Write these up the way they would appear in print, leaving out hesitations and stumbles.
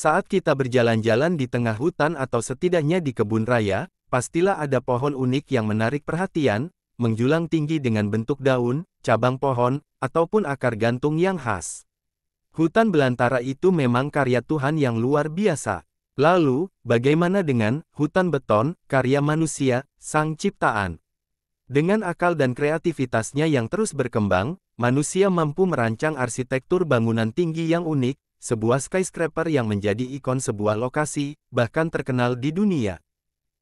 Saat kita berjalan-jalan di tengah hutan atau setidaknya di kebun raya, pastilah ada pohon unik yang menarik perhatian, menjulang tinggi dengan bentuk daun, cabang pohon, ataupun akar gantung yang khas. Hutan belantara itu memang karya Tuhan yang luar biasa. Lalu, bagaimana dengan hutan beton, karya manusia, sang ciptaan? Dengan akal dan kreativitasnya yang terus berkembang, manusia mampu merancang arsitektur bangunan tinggi yang unik, sebuah skyscraper yang menjadi ikon sebuah lokasi, bahkan terkenal di dunia.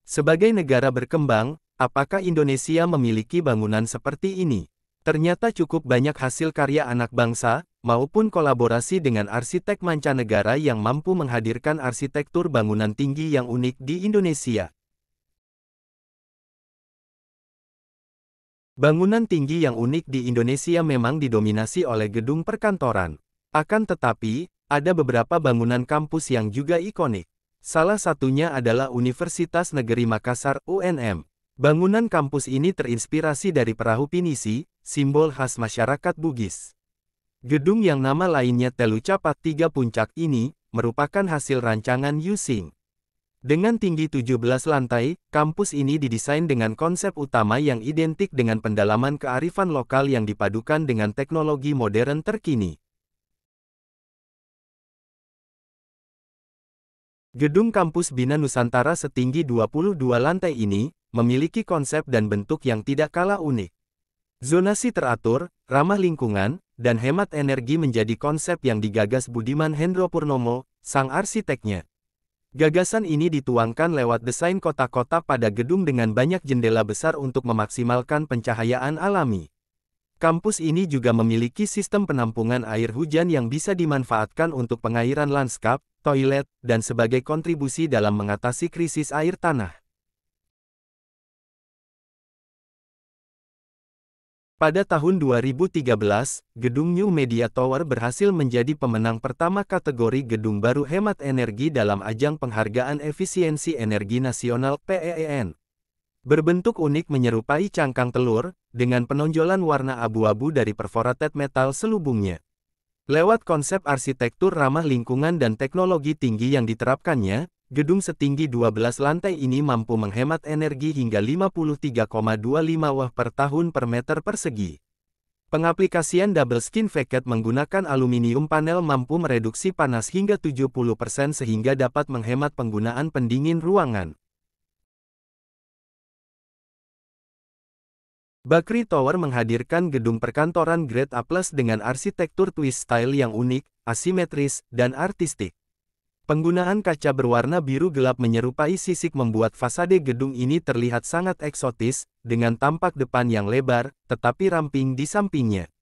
Sebagai negara berkembang, apakah Indonesia memiliki bangunan seperti ini? Ternyata cukup banyak hasil karya anak bangsa, maupun kolaborasi dengan arsitek mancanegara yang mampu menghadirkan arsitektur bangunan tinggi yang unik di Indonesia. Bangunan tinggi yang unik di Indonesia memang didominasi oleh gedung perkantoran. Akan tetapi, ada beberapa bangunan kampus yang juga ikonik. Salah satunya adalah Universitas Negeri Makassar (UNM). Bangunan kampus ini terinspirasi dari perahu pinisi, simbol khas masyarakat Bugis. Gedung yang nama lainnya Telu Capat Tiga Puncak ini, merupakan hasil rancangan Yu Xing. Dengan tinggi 17 lantai, kampus ini didesain dengan konsep utama yang identik dengan pendalaman kearifan lokal yang dipadukan dengan teknologi modern terkini. Gedung kampus Bina Nusantara setinggi 22 lantai ini, memiliki konsep dan bentuk yang tidak kalah unik. Zonasi teratur, ramah lingkungan, dan hemat energi menjadi konsep yang digagas Budiman Hendro Purnomo, sang arsiteknya. Gagasan ini dituangkan lewat desain kotak-kotak pada gedung dengan banyak jendela besar untuk memaksimalkan pencahayaan alami. Kampus ini juga memiliki sistem penampungan air hujan yang bisa dimanfaatkan untuk pengairan lanskap, toilet, dan sebagai kontribusi dalam mengatasi krisis air tanah. Pada tahun 2013, gedung New Media Tower berhasil menjadi pemenang pertama kategori gedung baru hemat energi dalam ajang penghargaan efisiensi energi nasional (PEEN). Berbentuk unik menyerupai cangkang telur, dengan penonjolan warna abu-abu dari perforated metal selubungnya. Lewat konsep arsitektur ramah lingkungan dan teknologi tinggi yang diterapkannya, gedung setinggi 12 lantai ini mampu menghemat energi hingga 53,25 Wh per tahun per meter persegi. Pengaplikasian double skin facade menggunakan aluminium panel mampu mereduksi panas hingga 70% sehingga dapat menghemat penggunaan pendingin ruangan. Bakri Tower menghadirkan gedung perkantoran grade A+ dengan arsitektur twist style yang unik, asimetris, dan artistik. Penggunaan kaca berwarna biru gelap menyerupai sisik membuat fasade gedung ini terlihat sangat eksotis, dengan tampak depan yang lebar, tetapi ramping di sampingnya.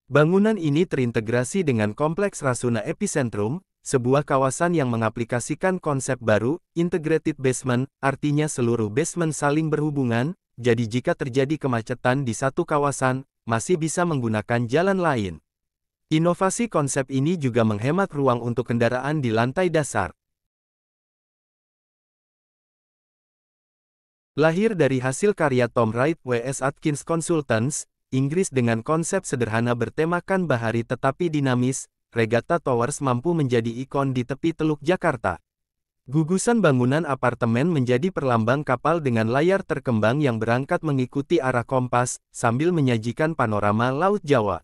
Bangunan ini terintegrasi dengan Kompleks Rasuna Epicentrum, sebuah kawasan yang mengaplikasikan konsep baru, integrated basement, artinya seluruh basement saling berhubungan, jadi jika terjadi kemacetan di satu kawasan, masih bisa menggunakan jalan lain. Inovasi konsep ini juga menghemat ruang untuk kendaraan di lantai dasar. Lahir dari hasil karya Tom Wright W.S. Atkins Consultants, Inggris dengan konsep sederhana bertemakan bahari tetapi dinamis, Regatta Towers mampu menjadi ikon di tepi Teluk Jakarta. Gugusan bangunan apartemen menjadi perlambang kapal dengan layar terkembang yang berangkat mengikuti arah kompas, sambil menyajikan panorama Laut Jawa.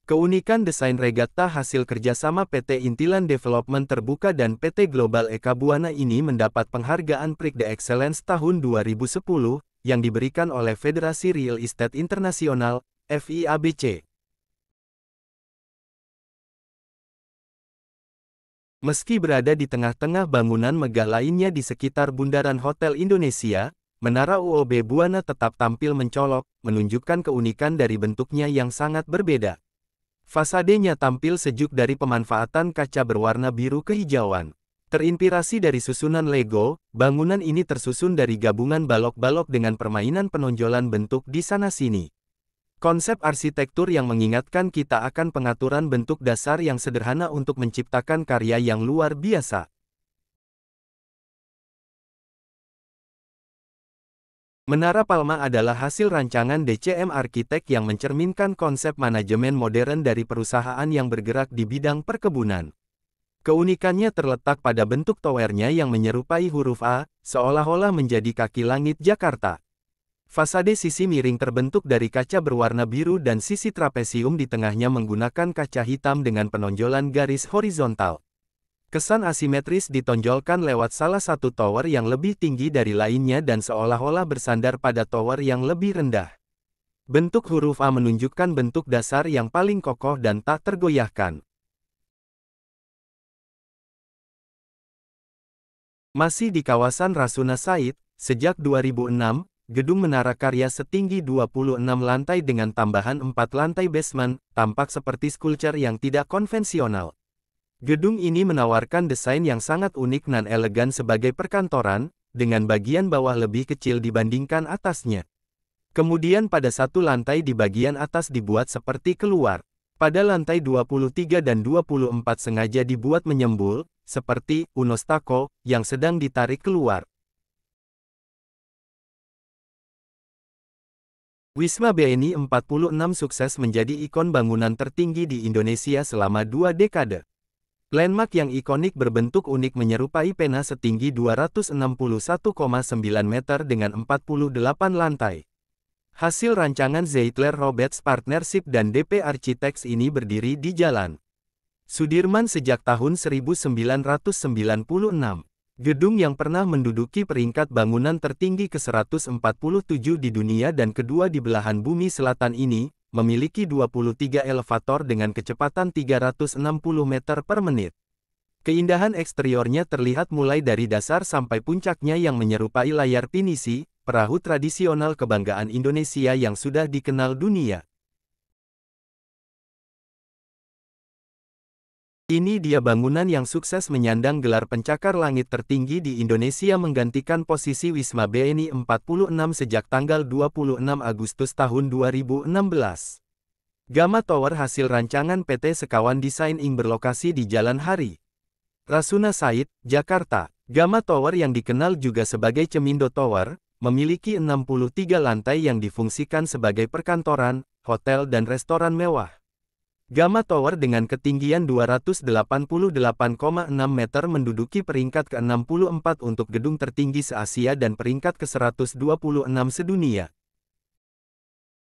Keunikan desain Regatta hasil kerjasama PT Intilan Development Terbuka dan PT Global Eka Buana ini mendapat penghargaan Prix d'Excellence tahun 2010, yang diberikan oleh Federasi Real Estate Internasional, FIABC. Meski berada di tengah-tengah bangunan megah lainnya di sekitar bundaran Hotel Indonesia, Menara UOB Buana tetap tampil mencolok, menunjukkan keunikan dari bentuknya yang sangat berbeda. Fasadenya tampil sejuk dari pemanfaatan kaca berwarna biru kehijauan. Terinspirasi dari susunan Lego, bangunan ini tersusun dari gabungan balok-balok dengan permainan penonjolan bentuk di sana-sini. Konsep arsitektur yang mengingatkan kita akan pengaturan bentuk dasar yang sederhana untuk menciptakan karya yang luar biasa. Menara Palma adalah hasil rancangan DCM Arsitek yang mencerminkan konsep manajemen modern dari perusahaan yang bergerak di bidang perkebunan. Keunikannya terletak pada bentuk towernya yang menyerupai huruf A, seolah-olah menjadi kaki langit Jakarta. Fasade sisi miring terbentuk dari kaca berwarna biru dan sisi trapesium di tengahnya menggunakan kaca hitam dengan penonjolan garis horizontal. Kesan asimetris ditonjolkan lewat salah satu tower yang lebih tinggi dari lainnya dan seolah-olah bersandar pada tower yang lebih rendah. Bentuk huruf A menunjukkan bentuk dasar yang paling kokoh dan tak tergoyahkan. Masih di kawasan Rasuna Said, sejak 2006, gedung Menara Karya setinggi 26 lantai dengan tambahan 4 lantai basement, tampak seperti skulptur yang tidak konvensional. Gedung ini menawarkan desain yang sangat unik dan elegan sebagai perkantoran, dengan bagian bawah lebih kecil dibandingkan atasnya. Kemudian pada satu lantai di bagian atas dibuat seperti keluar. Pada lantai 23 dan 24 sengaja dibuat menyembul, seperti Unostako, yang sedang ditarik keluar. Wisma BNI 46 sukses menjadi ikon bangunan tertinggi di Indonesia selama 2 dekade. Landmark yang ikonik berbentuk unik menyerupai pena setinggi 261,9 meter dengan 48 lantai. Hasil rancangan Zeitler Roberts Partnership dan DP Architects ini berdiri di Jalan Sudirman sejak tahun 1996. Gedung yang pernah menduduki peringkat bangunan tertinggi ke-147 di dunia dan kedua di belahan bumi selatan ini, memiliki 23 elevator dengan kecepatan 360 meter per menit. Keindahan eksteriornya terlihat mulai dari dasar sampai puncaknya yang menyerupai layar pinisi, perahu tradisional kebanggaan Indonesia yang sudah dikenal dunia. Ini dia bangunan yang sukses menyandang gelar pencakar langit tertinggi di Indonesia menggantikan posisi Wisma BNI 46 sejak tanggal 26 Agustus tahun 2016. Gamma Tower hasil rancangan PT Sekawan Design Inc. berlokasi di Jalan Hari Rasuna Said, Jakarta. Gamma Tower yang dikenal juga sebagai Cemindo Tower, memiliki 63 lantai yang difungsikan sebagai perkantoran, hotel dan restoran mewah. Gamma Tower dengan ketinggian 288,6 meter menduduki peringkat ke-64 untuk gedung tertinggi se-Asia dan peringkat ke-126 sedunia.